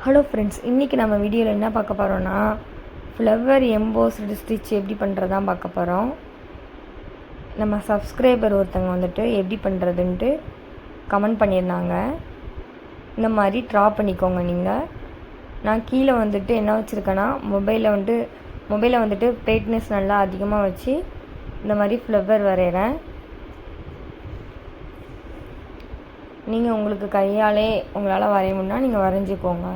Hello friends, இன்றைக்கி நம்ம வீடியோவில் என்ன பார்க்க போகிறோன்னா ஃப்ளவர் எம்போஸ்டு ஸ்டிச் எப்படி பண்ணுறதான் பார்க்க போகிறோம். நம்ம சப்ஸ்கிரைபர் ஒருத்தவங்க வந்துட்டு எப்படி பண்ணுறதுன்ட்டு கமெண்ட் பண்ணியிருந்தாங்க. இந்த மாதிரி ட்ரா பண்ணிக்கோங்க. நான் கீழே வந்துட்டு என்ன வச்சுருக்கேன்னா மொபைலில் வந்துட்டு பிரைட்னஸ் நல்லா அதிகமாக வச்சு இந்த மாதிரி ஃப்ளவர் வரைகிறேன். நீங்கள் உங்களுக்கு கையாலே உங்களால் வரைய முடியும்னா நீங்கள் வரைஞ்சிக்கோங்க.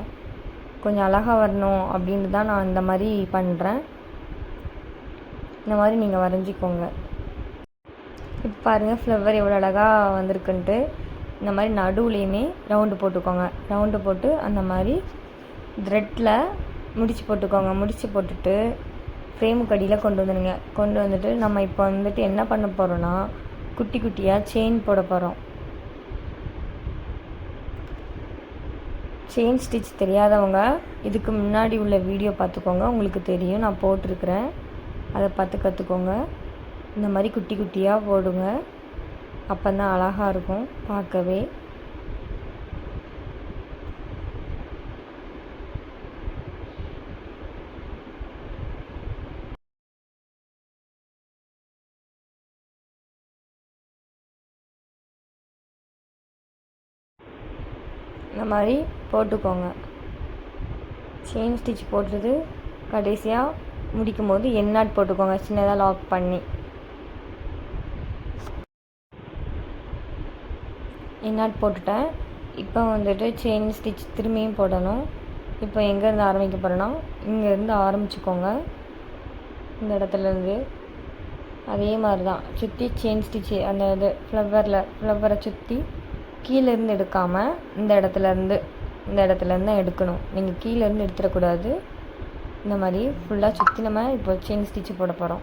கொஞ்சம் அழகாக வரணும் அப்படின்னு தான் நான் இந்த மாதிரி பண்ணுறேன். இந்த மாதிரி நீங்கள் வரைஞ்சிக்கோங்க. இப்போ பாருங்கள் ஃப்ளவர் எவ்வளோ அழகாக வந்திருக்குன்ட்டு. இந்த மாதிரி நடுவுலையுமே ரவுண்டு போட்டுக்கோங்க. ரவுண்டு போட்டு அந்த மாதிரி த்ரெட்டில் முடிச்சு போட்டுக்கோங்க. முடிச்சு போட்டுட்டு ஃப்ரேமுக்கு அடியில் கொண்டு வந்துட்டு நம்ம இப்போ வந்துட்டு என்ன பண்ண போகிறோன்னா குட்டி குட்டியாக செயின் போட போகிறோம். செயின் ஸ்டிச் தெரியாதவங்க இதுக்கு முன்னாடி உள்ள வீடியோ பார்த்துக்கோங்க, உங்களுக்கு தெரியும், நான் போட்டிருக்கிறேன், அதை பார்த்து கற்றுக்கோங்க. இந்த மாதிரி குட்டி குட்டியாக போடுங்க, அப்போ தான் அழகாக இருக்கும் பார்க்கவே. இந்த மாதிரி போட்டுக்கோங்க. செயின் ஸ்டிச் போட்டுறது கடைசியாக முடிக்கும் போது எண்ணாட் போட்டுக்கோங்க, சின்னதாக லாக் பண்ணி. எண்ணாட் போட்டுட்டேன். இப்போ வந்துட்டு செயின் ஸ்டிச் திரும்பியும் போடணும். இப்போ எங்கேருந்து ஆரம்பிக்க போகிறேன்னா இங்கேருந்து ஆரம்பிச்சுக்கோங்க. இந்த இடத்துலேருந்து அதே மாதிரி தான் சுற்றி செயின் ஸ்டிச்சு அந்த இது ஃப்ளவரை சுற்றி கீழேருந்து எடுக்காமல் இந்த இடத்துலேருந்து எடுக்கணும். நீங்கள் கீழேருந்து எடுத்துடக்கூடாது. இந்த மாதிரி ஃபுல்லாக சுற்றி நம்ம இப்போ செயின் ஸ்டிச்சு போட போகிறோம்.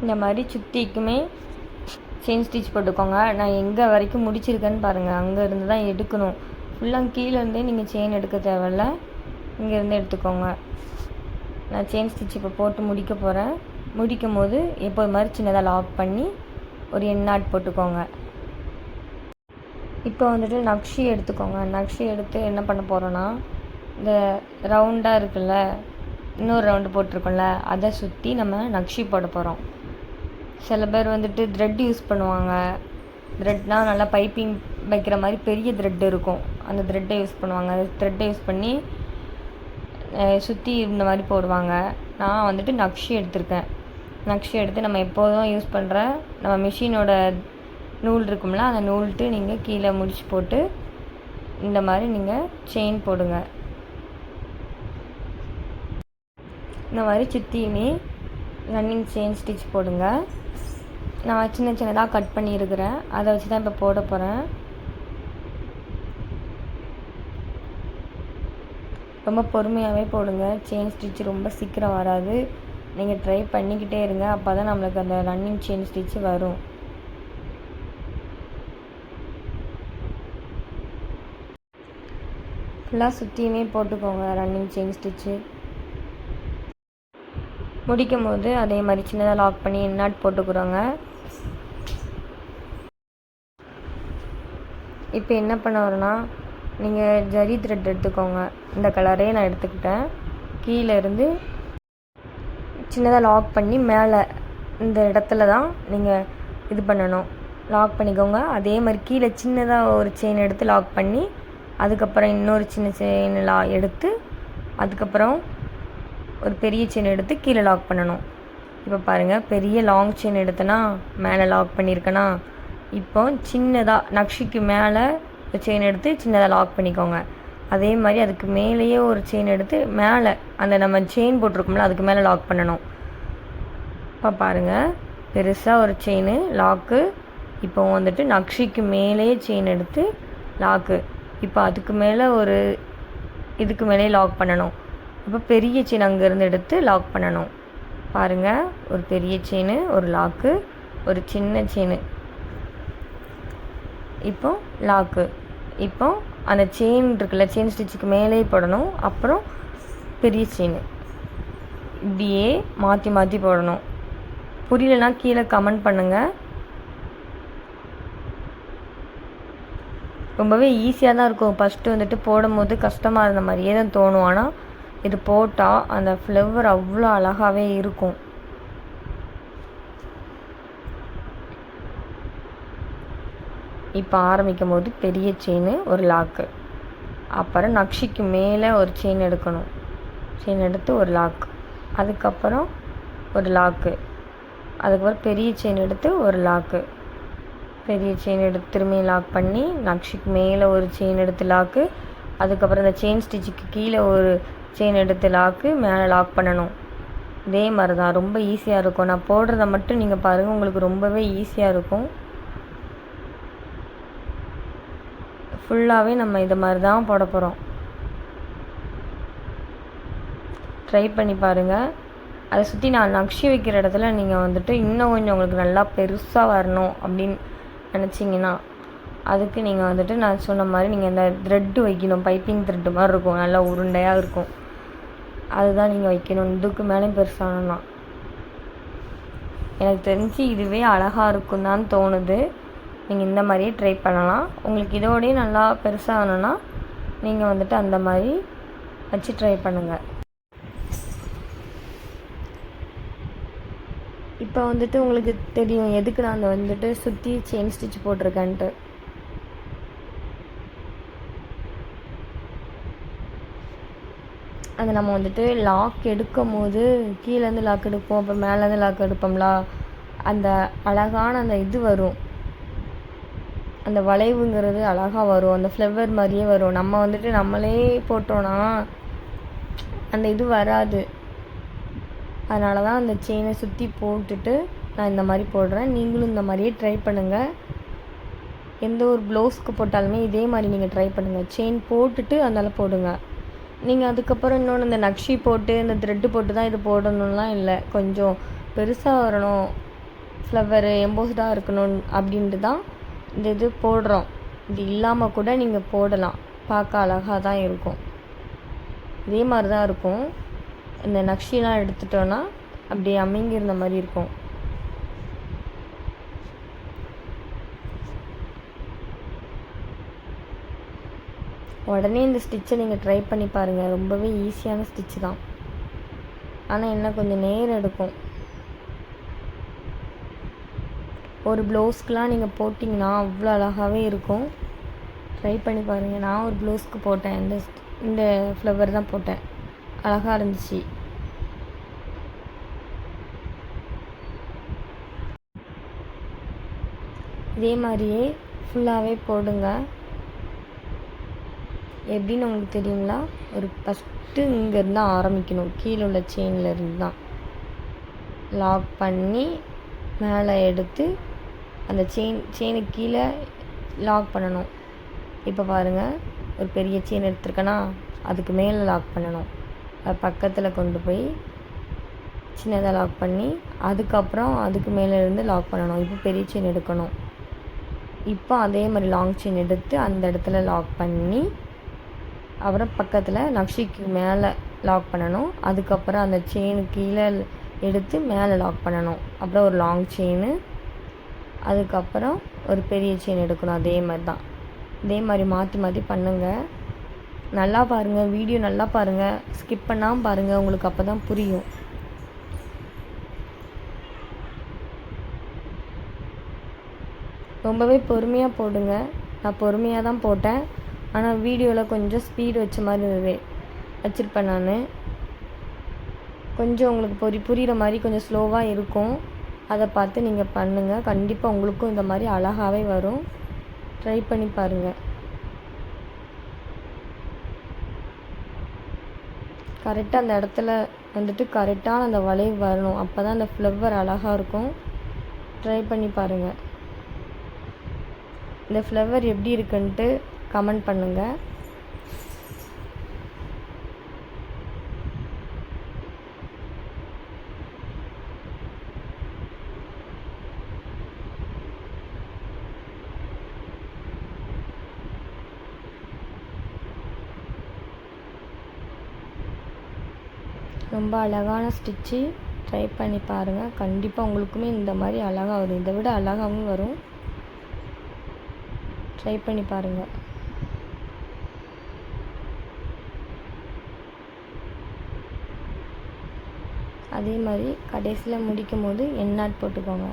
இந்த மாதிரி சுற்றிக்குமே செயின் ஸ்டிச் போட்டுக்கோங்க. நான் எங்கே வரைக்கும் முடிச்சிருக்கேன்னு பாருங்கள், அங்கேருந்து தான் எடுக்கணும். ஃபுல்லாக கீழேருந்தே நீங்கள் செயின் எடுக்க தேவையில்ல, இங்கேருந்து எடுத்துக்கோங்க. நான் செயின் ஸ்டிச் இப்போ போட்டு முடிக்க போகிறேன். முடிக்கும் போது எப்போது மாதிரி சின்னதாக லாக் பண்ணி ஒரு எண்ணாட் போட்டுக்கோங்க. இப்போ வந்துட்டு நக்ஷி எடுத்துக்கோங்க. நக்ஷி எடுத்து என்ன பண்ண போகிறோன்னா இந்த ரவுண்டாக இருக்குல்ல, இன்னொரு ரவுண்டு போட்டிருக்கோம்ல, அதை சுற்றி நம்ம நக்ஷி போட போகிறோம். சில பேர் வந்துட்டு த்ரெட் யூஸ் பண்ணுவாங்க. த்ரெட்னால் நல்லா பைப்பிங் வைக்கிற மாதிரி பெரிய த்ரெட் இருக்கும், அந்த த்ரெட்டை யூஸ் பண்ணுவாங்க. அந்த த்ரெட்டை யூஸ் பண்ணி சுற்றி இந்த மாதிரி போடுவாங்க. நான் வந்துட்டு நக்ஷி எடுத்திருக்கேன். நக்ஷி எடுத்து நம்ம எப்போதும் யூஸ் பண்ணுற நம்ம மிஷினோட நூல் இருக்கும்ல, அந்த நூல்ட்டு நீங்கள் கீழே முடிச்சு போட்டு இந்த மாதிரி நீங்கள் செயின் போடுங்க. இந்த மாதிரி சுற்றியுமே ரன்னிங் செயின் ஸ்டிச் போடுங்க. நான் சின்ன சின்னதாக கட் பண்ணியிருக்கிறேன், அதை வச்சு தான் இப்போ போட போகிறேன். ரொம்ப பொறுமையாகவே போடுங்க. செயின் ஸ்டிச் ரொம்ப சீக்கிரம் வராது. நீங்கள் ட்ரை பண்ணிக்கிட்டே இருங்க, அப்போ தான் நம்மளுக்கு அந்த ரன்னிங் செயின் ஸ்டிச் வரும். ஃபுல்லாக சுற்றியுமே போட்டுக்கோங்க ரன்னிங் செயின் ஸ்டிச்சு. முடிக்கும் போது அதே மாதிரி சின்னதாக லாக் பண்ணி எண்ணாட் போட்டுக்கிறோங்க. இப்போ என்ன பண்ண வரோன்னா நீங்கள் ஜரி த்ரெட் எடுத்துக்கோங்க. இந்த கலரே நான் எடுத்துக்கிட்டேன். கீழே இருந்து சின்னதாக லாக் பண்ணி மேலே இந்த இடத்துல தான் நீங்கள் இது பண்ணணும், லாக் பண்ணிக்கோங்க. அதே மாதிரி கீழே சின்னதாக ஒரு செயின் எடுத்து லாக் பண்ணி அதுக்கப்புறம் இன்னொரு சின்ன செயின் எடுத்து அதுக்கப்புறம் ஒரு பெரிய செயின் எடுத்து கீழே லாக் பண்ணணும். இப்போ பாருங்கள், பெரிய லாங் செயின் எடுத்தேன்னா மேலே லாக் பண்ணியிருக்கேன்னா, இப்போ சின்னதாக நக்ஷிக்கு மேலே ஒரு செயின் எடுத்து சின்னதாக லாக் பண்ணிக்கோங்க. அதே மாதிரி அதுக்கு மேலேயே ஒரு செயின் எடுத்து மேலே அந்த நம்ம செயின் போட்டிருக்கோம்ல அதுக்கு மேலே லாக் பண்ணணும். இப்போ பாருங்கள், பெருசாக ஒரு செயின் லாக்கு. இப்போ வந்துட்டு நக்ஷிக்கு மேலேயே செயின் எடுத்து லாக்கு. இப்போ அதுக்கு மேலே ஒரு இதுக்கு மேலே லாக் பண்ணணும். இப்போ பெரிய செயின் அங்கேருந்து எடுத்து லாக் பண்ணணும். பாருங்கள், ஒரு பெரிய செயின், ஒரு லாக்கு, ஒரு சின்ன செயின், இப்போ லாக்கு. இப்போ அந்த செயின் இருக்குல்ல, செயின் ஸ்டிச்சுக்கு மேலே போடணும். அப்புறம் பெரிய செயின், இப்படியே மாற்றி மாற்றி போடணும். புரியலனா கீழே கமெண்ட் பண்ணுங்கள். ரொம்பவே ஈஸியாக தான் இருக்கும். ஃபஸ்ட்டு வந்துட்டு போடும்போது கஷ்டமாக இருந்த மாதிரியே தான் தோணும். ஆனால் இது போட்டால் அந்த ஃப்ளவர் அவ்வளோ அழகாகவே இருக்கும். இப்போ ஆரம்பிக்கும் போது பெரிய செயின், ஒரு லாக்கு, அப்புறம் நக்ஷிக்கு மேலே ஒரு செயின் எடுக்கணும். செயின் எடுத்து ஒரு லாக், அதுக்கப்புறம் ஒரு லாக்கு, அதுக்கப்புறம் பெரிய செயின் எடுத்து ஒரு லாக்கு, பெரிய செயின் எடுத்து திரும்பி லாக் பண்ணி நக்ஷிக்கு மேலே ஒரு செயின் எடுத்து லாக்கு, அதுக்கப்புறம் இந்த செயின் ஸ்டிச்சுக்கு கீழே ஒரு செயின் எடுத்து லாக்கு, மேலே லாக் பண்ணணும். இதே மாதிரி தான் ரொம்ப ஈஸியாக இருக்கும். நான் போடுறத மட்டும் நீங்கள் பாருங்கள், உங்களுக்கு ரொம்பவே ஈஸியாக இருக்கும். ஃபுல்லாகவே நம்ம இது மாதிரி தான் போட போகிறோம். ட்ரை பண்ணி பாருங்கள். அதை சுற்றி நான் நக்ஷி வைக்கிற இடத்துல நீங்கள் வந்துட்டு இன்னும் கொஞ்சம் உங்களுக்கு நல்லா பெருசாக வரணும் அப்படின்னு நினச்சிங்கன்னா அதுக்கு நீங்கள் வந்துட்டு நான் சொன்ன மாதிரி நீங்கள் இந்த த்ரெட்டு வைக்கணும். பைப்பிங் த்ரெட்டு மாதிரி இருக்கும், நல்லா உருண்டையாக இருக்கும். அதுதான் நீங்கள் வைக்கணும். இதுக்கு மேலேயும் பெருசாகணும்னா எனக்கு தெரிஞ்சு இதுவே அழகாக இருக்கும் தான் தோணுது. நீங்கள் இந்த மாதிரியே ட்ரை பண்ணலாம். உங்களுக்கு இதோடய நல்லா பெருசாகணுன்னா நீங்கள் வந்துட்டு அந்த மாதிரி வச்சு ட்ரை பண்ணுங்கள். இப்போ வந்துட்டு உங்களுக்கு தெரியும் எதுக்கு நான் வந்துட்டு சுற்றி செயின் ஸ்டிச் போட்டிருக்கேன்ட்டு. அது நம்ம வந்துட்டு லாக் எடுக்கும் போது கீழேருந்து லாக் எடுப்போம், அப்புறம் மேலேருந்து லாக் எடுப்போம்ல, அந்த அழகான அந்த இது வரும், அந்த வளைவுங்கிறது அழகாக வரும், அந்த ஃப்ளவர் மாதிரியே வரும். நம்ம வந்துட்டு நம்மளே போட்டோன்னா அந்த இது வராது. அதனால தான் அந்த செயினை சுற்றி போட்டுட்டு நான் இந்த மாதிரி போடுறேன். நீங்களும் இந்த மாதிரியே ட்ரை பண்ணுங்கள். எந்த ஒரு ப்ளவுஸ்க்கு போட்டாலுமே இதே மாதிரி நீங்கள் ட்ரை பண்ணுங்கள். செயின் போட்டுட்டு அதனால் போடுங்க. நீங்கள் அதுக்கப்புறம் இன்னொன்று இந்த நக்ஷி போட்டு இந்த த்ரெட்டு போட்டு தான் இது போடணும்லாம் இல்லை. கொஞ்சம் பெருசாக வரணும், ஃப்ளவரு எம்போஸ்டாக இருக்கணும் அப்படின்ட்டு தான் இந்த இது போடுறோம். இது இல்லாமல் கூட நீங்கள் போடலாம், பார்க்க அழகாக தான் இருக்கும். இதே மாதிரி தான் இருக்கும். இந்த நக்ஷிலாம் எடுத்துட்டோன்னா அப்படியே அமைங்கிருந்த மாதிரி இருக்கும். உடனே இந்த ஸ்டிச்சை நீங்கள் ட்ரை பண்ணி பாருங்கள். ரொம்பவே ஈஸியான ஸ்டிச்சு தான், ஆனால் என்ன கொஞ்சம் நேரம் எடுக்கும். ஒரு ப்ளவுஸ்க்கெலாம் நீங்கள் போட்டிங்கன்னா அவ்வளோ அழகாகவே இருக்கும். ட்ரை பண்ணி பாருங்கள். நான் ஒரு ப்ளவுஸ்க்கு போட்டேன், இந்த ஃப்ளவர் தான் போட்டேன், அழகாக இருந்துச்சு. இதே மாதிரியே ஃபுல்லாகவே போடுங்க. எப்படின்னு உங்களுக்கு தெரியுங்களா? ஒரு ஃபஸ்ட்டு இங்கேருந்து தான் ஆரம்பிக்கணும், கீழே உள்ள செயினில் இருந்து தான் லாக் பண்ணி மேலே எடுத்து அந்த செயினுக்கு கீழே லாக் பண்ணணும். இப்போ பாருங்கள், ஒரு பெரிய செயின் எடுத்துருக்கேன்னா அதுக்கு மேலே லாக் பண்ணணும். அது பக்கத்தில் கொண்டு போய் சின்னதாக லாக் பண்ணி அதுக்கப்புறம் அதுக்கு மேலே இருந்து லாக் பண்ணணும். இப்போ பெரிய செயின் எடுக்கணும். இப்போ அதே மாதிரி லாங் செயின் எடுத்து அந்த இடத்துல லாக் பண்ணி அப்புறம் பக்கத்தில் நக்ஷிக்கு மேலே லாக் பண்ணணும். அதுக்கப்புறம் அந்த செயினுக்கு கீழே எடுத்து மேலே லாக் பண்ணணும். அப்புறம் ஒரு லாங் செயின், அதுக்கப்புறம் ஒரு பெரிய செயின் எடுக்கணும். அதே மாதிரி தான், இதே மாதிரி மாற்றி மாற்றி பண்ணுங்கள். நல்லா பாருங்கள், வீடியோ நல்லா பாருங்கள், ஸ்கிப் பண்ணாமல் பாருங்கள், உங்களுக்கு அப்போ தான் புரியும். ரொம்பவே பொறுமையாக போடுங்க. நான் பொறுமையாக தான் போட்டேன், ஆனால் வீடியோவில் கொஞ்சம் ஸ்பீடு வச்ச மாதிரி வச்சுருப்பேன் நான். கொஞ்சம் உங்களுக்கு புரிகிற மாதிரி கொஞ்சம் ஸ்லோவாக இருக்கும். அதை பார்த்து நீங்கள் பண்ணுங்கள். கண்டிப்பாக உங்களுக்கும் இந்த மாதிரி அழகாகவே வரும். ட்ரை பண்ணி பாருங்கள். கரெக்டாக அந்த இடத்துல வந்துட்டு கரெக்டான அந்த வளைவு வரணும். அப்போ தான் அந்த ஃப்ளவர் அழகாக இருக்கும். ட்ரை பண்ணி பாருங்கள். இந்த ஃப்ளவர் எப்படி இருக்குன்ட்டு கமெண்ட் பண்ணுங்கள். ரொம்ப அழகான ஸ்டிச்சு. ட்ரை பண்ணி பாருங்கள். கண்டிப்பாக உங்களுக்குமே இந்த மாதிரி அழகாக வரும். இதை விட அழகாகவும் வரும். ட்ரை பண்ணி பாருங்கள். அதே மாதிரி கடைசியில் முடிக்கும் போது எண்ணாட் போட்டுக்கோங்க.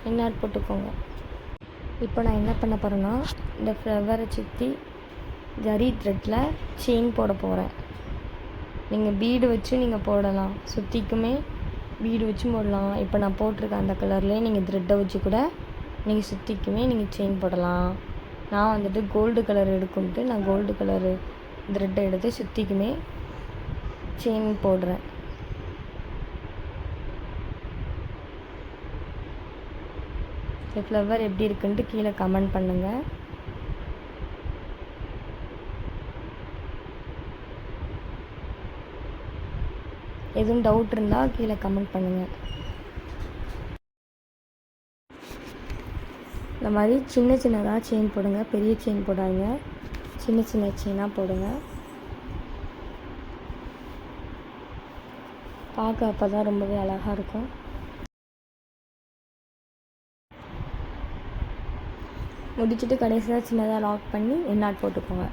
எண்ணாட் போட்டுக்கோங்க. இப்போ நான் என்ன பண்ண போகிறேன்னா, இந்த ஃப்ளவரை சுற்றி ஜரி த்ரெட்டில் செயின் போட போகிறேன். நீங்கள் பீடு வச்சு நீங்கள் போடலாம். சுற்றிக்குமே பீடு வச்சு போடலாம். இப்போ நான் போட்டிருக்க அந்த கலர்லேயே நீங்கள் த்ரெட்டை வச்சு கூட நீங்கள் சுற்றிக்குமே நீங்கள் செயின் போடலாம். நான் வந்துட்டு கோல்டு கலர் எடுக்கும்ட்டு நான் கோல்டு கலரு த்ரெட்டை எடுத்து சுற்றிக்குமே செயின் போடுறேன். இந்த ஃப்ளவர் எப்படி இருக்குன்ட்டு கீழே கமெண்ட் பண்ணுங்கள். எதுவும் டவுட் இருந்தால் கீழே கமெண்ட் பண்ணுங்கள். இந்த மாதிரி சின்ன சின்னதாக செயின் போடுங்க. பெரிய செயின் போடாதீங்க. சின்ன சின்ன செயினாக போடுங்க. பார்க்க அப்போ தான் ரொம்பவே அழகாக இருக்கும். முடிச்சுட்டு கடைசியாக சின்னதாக லாக் பண்ணி எண்ணாட் போட்டுக்கோங்க.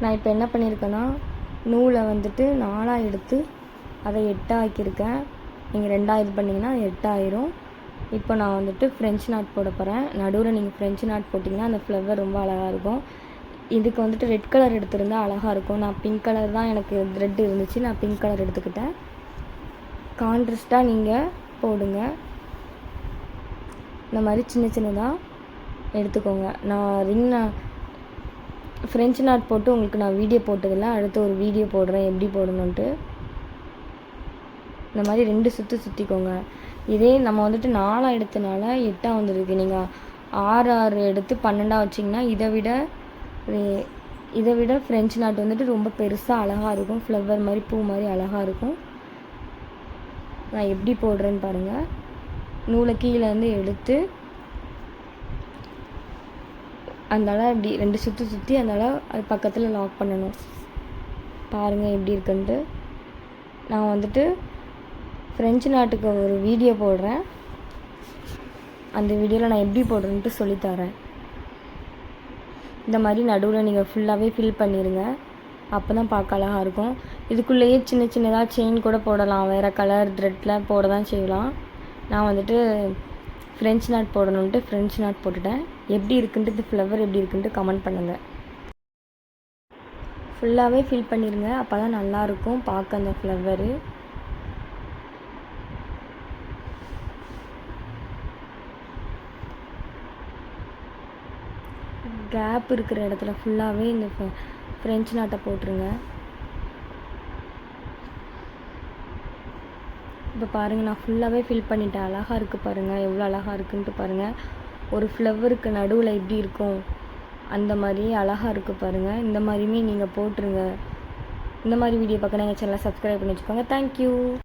நான் இப்போ என்ன பண்ணியிருக்கேன்னா, நூலை வந்துட்டு 4 எடுத்து அதை 8 ஆக்கியிருக்கேன். நீங்கள் 2 இது பண்ணிங்கன்னா 8 ஆயிரும். இப்போ நான் வந்துட்டு ஃப்ரெஞ்ச் நாட் போட போகிறேன். நடுவில் நீங்கள் ஃப்ரெஞ்ச் நாட் போட்டிங்கன்னா அந்த ஃப்ளவர் ரொம்ப அழகாக இருக்கும். இதுக்கு வந்துட்டு ரெட் கலர் எடுத்திருந்தால் அழகாக இருக்கும். நான் பிங்க் கலர் தான் எனக்கு த்ரெட் இருந்துச்சு. நான் பிங்க் கலர் எடுத்துக்கிட்டேன். கான்ட்ராஸ்ட்டாக நீங்கள் போடுங்க. இந்த மாதிரி சின்ன சின்னதாக எடுத்துக்கோங்க. நான் ஃப்ரெஞ்ச் நாட் போட்டு உங்களுக்கு நான் வீடியோ போட்டதில்லை. அடுத்து ஒரு வீடியோ போடுறேன் எப்படி போடணுன்ட்டு. இந்த மாதிரி 2 சுற்று சுற்றிக்கோங்க. இதே நம்ம வந்துட்டு 4 எடுத்தனால 8 வந்துருக்கு. நீங்கள் 6 எடுத்து 12 வச்சிங்கன்னா இதை விட ஃப்ரெஞ்ச் நாட் வந்துட்டு ரொம்ப பெருசாக அழகாக இருக்கும். ஃப்ளவர் மாதிரி பூ மாதிரி அழகாக இருக்கும். நான் எப்படி போடுறேன்னு பாருங்கள். நூலை கீழேருந்து எடுத்து அதனால இப்படி 2 சுற்று சுற்றி அதனால் அது பக்கத்தில் லாக் பண்ணணும். பாருங்கள் எப்படி இருக்குன்ட்டு. நான் வந்துட்டு ஃப்ரெஞ்ச் நாட்டுக்கு ஒரு வீடியோ போடுறேன். அந்த வீடியோவில் நான் எப்படி போடுறேன்ட்டு சொல்லித்தரேன். இந்த மாதிரி நடுவில் நீங்கள் ஃபுல்லாகவே ஃபில் பண்ணிடுங்க. அப்போ தான் பார்க்க அழகாக இருக்கும். இதுக்குள்ளேயே சின்ன சின்னதாக செயின் கூட போடலாம். வேறு கலர் த்ரெட்டில் போட தான் செய்யலாம். நான் வந்துட்டு ஃப்ரெஞ்ச் நாட் போடணுன்ட்டு ஃப்ரெஞ்ச் நாட் போட்டுட்டேன். எப்படி இருக்குன்ட்டு இந்த ஃப்ளவர் எப்படி இருக்குன்ட்டு கமெண்ட் பண்ணுங்கள். ஃபுல்லாகவே ஃபில் பண்ணிடுங்க. அப்போ தான் நல்லாயிருக்கும் பார்க்க அந்த ஃப்ளவரு. கேப் இருக்கிற இடத்துல ஃபுல்லாகவே இந்த ஃப்ரெஞ்ச் நாட்டை போட்டுருங்க. இப்போ பாருங்கள், நான் ஃபுல்லாகவே ஃபில் பண்ணிட்டேன். அழகாக இருக்குது பாருங்கள், எவ்வளோ அழகாக இருக்குன்ட்டு பாருங்கள். ஒரு ஃப்ளவருக்கு நடுவில் எப்படி இருக்கும் அந்த மாதிரியே அழகாக இருக்குது பாருங்கள். இந்த மாதிரியுமே நீங்கள் போட்டுருங்க. இந்த மாதிரி வீடியோ பார்க்க எங்கள் சேனலை சப்ஸ்கிரைப் பண்ணி வச்சுக்கோங்க. தேங்க்யூ.